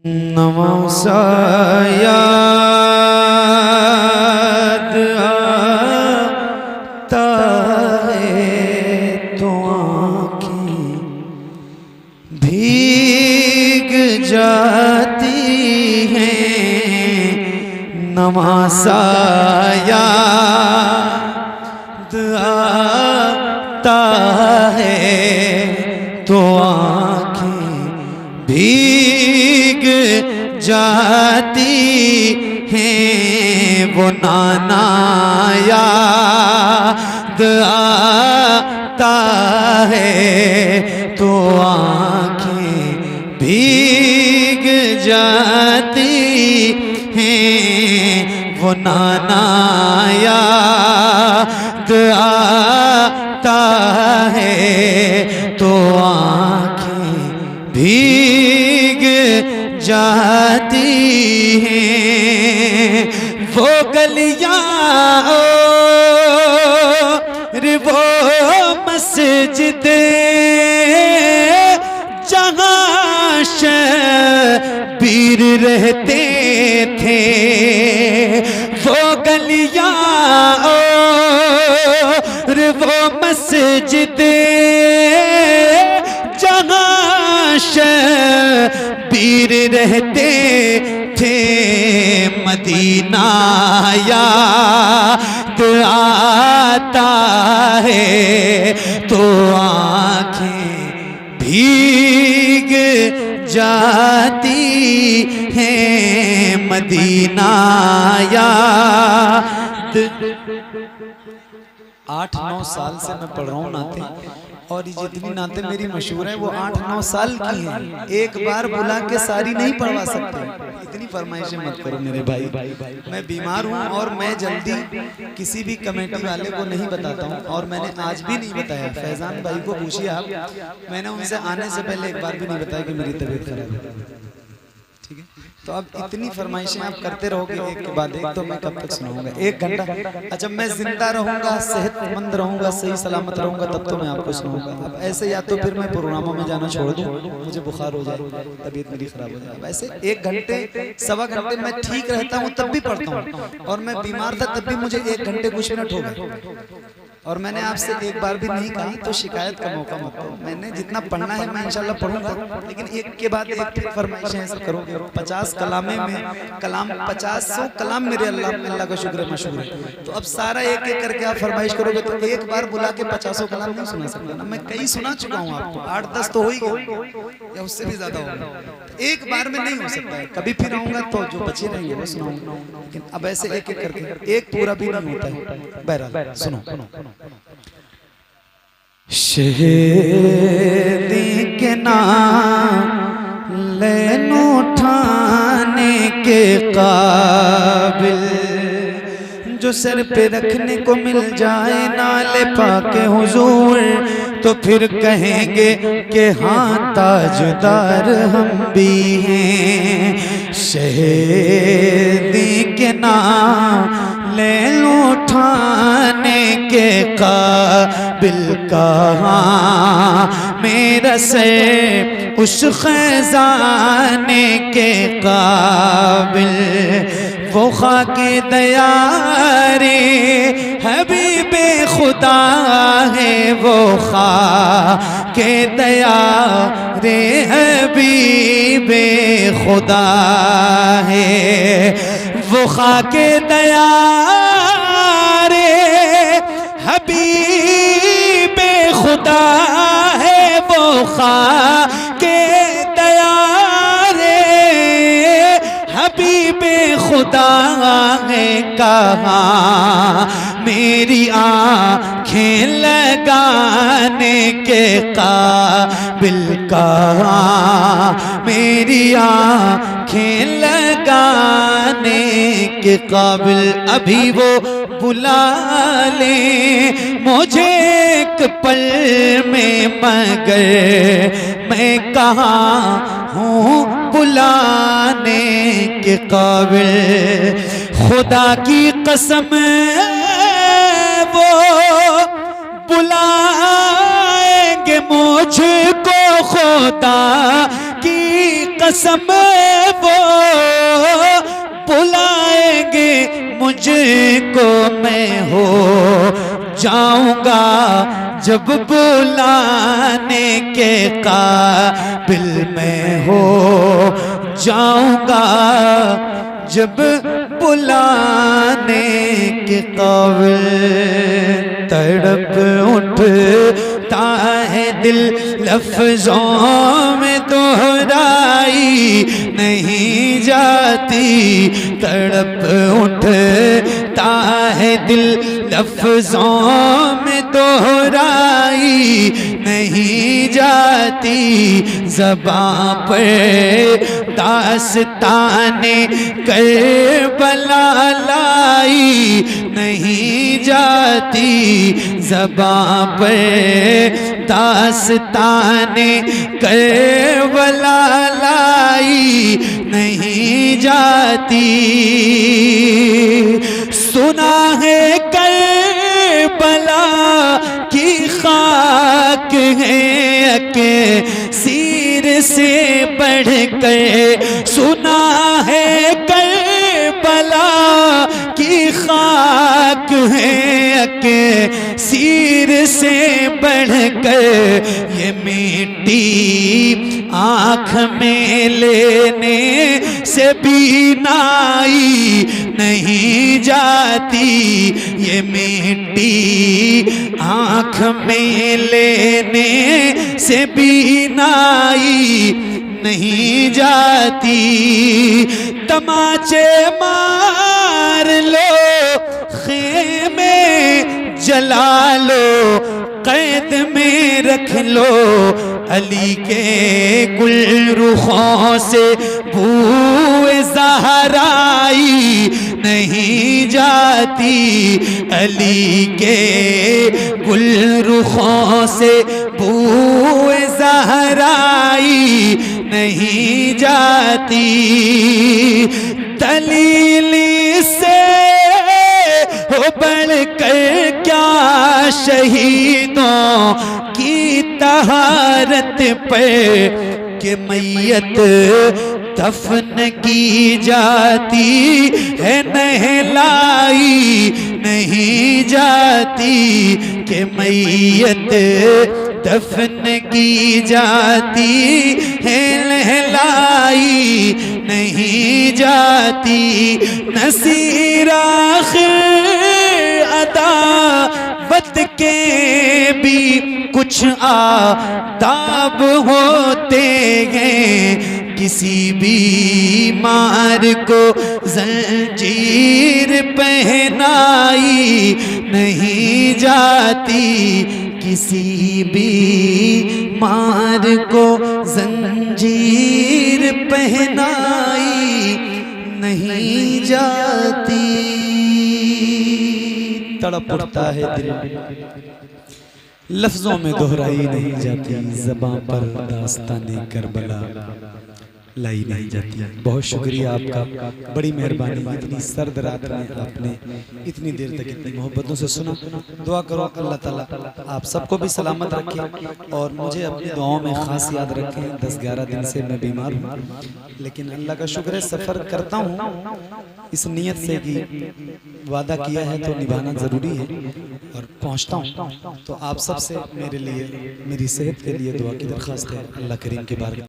नमस्याद आता है तो आँखें भीग जाती हैं। नमस्याद आता है तो आँखें भीग जाती हैं। वो नाना याद आता है तो आँखें भीग जाती हैं। वो नाना याद आता है तो आँखें भीग जाती हैं। वो गलियां और वो मस्जिदें जहाँ शबीर रहते थे। वो गलियां और वो मस्जिदें जहाँ शबीर रहते थे। मदीना याद आता है तो आँखें भीग जाती हैं। मदीना याद 8-9 साल से मैं पढ़ रहा हूँ नाते, और ये जितनी नाते मेरी मशहूर है वो 8-9 साल की हैं। एक बार बुला के सारी नहीं पढ़वा सकते, इतनी फरमाइशें मत करो मेरे भाई। मैं बीमार हूँ और मैं जल्दी किसी भी कमेटी वाले को नहीं बताता हूँ, और मैंने आज भी नहीं बताया। फैजान भाई को पूछिए आप, मैंने उनसे आने से पहले एक बार भी नहीं बताया कि मेरी तबीयत खराब है। ठीक है, तो अब इतनी फरमाइशें आप करते रहोगे एक के बाद एक, तो मैं कब तक सुनाऊंगा? 1 घंटा। अच्छा, मैं जिंदा रहूंगा, सेहतमंद रहूंगा, सही सलामत रहूंगा, तब तो मैं आपको सुनाऊंगा। अब ऐसे या तो फिर मैं प्रोग्रामों में जाना छोड़ दूं, मुझे बुखार हो जाए, तबीयत मेरी खराब हो जाए। वैसे 1 घंटे 1.25 घंटे मैं ठीक रहता हूँ तब भी पढ़ता हूँ, और मैं बीमार था तब भी मुझे 1 घंटे कुछ मिनट हो गए। और मैंने आपसे एक बार भी नहीं कहा तो शिकायत का मौका मत दो। मैंने जितना पढ़ना है मैं इंशाल्लाह पढ़ूंगा, लेकिन एक के बाद एक फरमाइशें ऐसा करोगे। 50 कलामे में कलाम 50 कलाम मेरे अल्लाह का शुक्र है मशहूर है। तो अब सारा एक एक करके आप फरमाइश करोगे तो एक बार बुला के 50 कलाम नहीं सुना सकता ना। मैं कई सुना चुका हूँ आपको, 8-10 तो हो ही गए या उससे भी ज्यादा होगा। एक बार में नहीं हो सकता है, कभी फिर आऊंगा तो जो बचे रहेंगे वो सुनाऊंगा, लेकिन अब ऐसे एक एक करके एक पूरा भी नहीं होता है। बहरहाल सुनो। शहीदी के नाम लेनो ठाने के काबिल, जो सर पे रखने को मिल जाए नाले पाके हुजूर, तो फिर कहेंगे कि हाँ ताजदार हम भी हैं। शहीदी के नाम ले उठाने के काबिल कहाँ मेरा से उस खजाने के काबिल। वो खाके दयारे हबीबे खुदा है, वो खाके दयारे हबीबे खुदा है। वो खाके दयारे हबीबे खुदा है, वो खाके दयारे हबीबे खुदा है। कहाँ मेरी आँखें लगाने के काबिल, कहाँ मेरी आँखें लगाने के काबिल। अभी वो बुला ले मुझे एक पल में, मगर मैं कहाँ हूँ बुलाने के काबिल। खुदा की कसम वो बुलाएंगे मुझको, खुदा की कसम मुझको मैं हो जाऊंगा जब बुलाने के काबिल मैं हो जाऊंगा जब बुलाने के काबिल। तड़प उठता है दिल लफ्जों में दोहराई नहीं जाती। तड़प उठता है दिल लफ्जों में दोहराई नहीं जाती। ज़बां पर दास्ताने करबला लाई नहीं जाती। ज़बां पर दास्ताने करबला लाई नहीं जाती। सुना है करबला की खाक है के सिर से बढ़कर। सुना है करबला की खाक है के सिर से बढ़कर। ये मिट्टी आँख में लेने से बीनाई नहीं जाती। ये मिट्टी आँख में लेने से बीनाई नहीं जाती। तमाचे मार लो खेमे जला लो कैद में रख लो। अली के गुल रुखों से बूए ज़हराई नहीं जाती। अली के गुल रुखों से बूए ज़हराई नहीं जाती। दलीली से हो बढ़कर क्या शहीदों की तहारत पे के मैयत दफन की जाती है नहलाई नहीं जाती। के मैयत दफन की जाती है नहलाई नहीं जाती। नसीर आखिर अदावत के भी कुछ आदाब होते हैं। किसी बीमार को जंजीर पहनाई नहीं जाती। किसी बीमार को जंजीर पहनाई नहीं जाती। तड़प उठता है दिल लफ्जों में दोहराई नहीं जाती। ज़बां पर दास्ताने करबला लाई नहीं जाती। बहुत शुक्रिया आपका, बड़ी मेहरबानी। इतनी सर्द रात में आपने इतनी देर तक इतनी मोहब्बतों से सुना। दुआ करो अल्लाह ताला आप सबको भी सलामत रखे और मुझे अपनी दुआओं में ख़ास याद रखें। 10-11 दिन से मैं बीमार हूँ, लेकिन अल्लाह का शुक्र है सफ़र करता हूँ इस नीयत से कि वादा किया है तो निभाना ज़रूरी है और पहुँचता हूँ। तो आप सबसे मेरे लिए मेरी सेहत के लिए दुआ की दरख्वास्त है। अल्लाह करीम के बारे में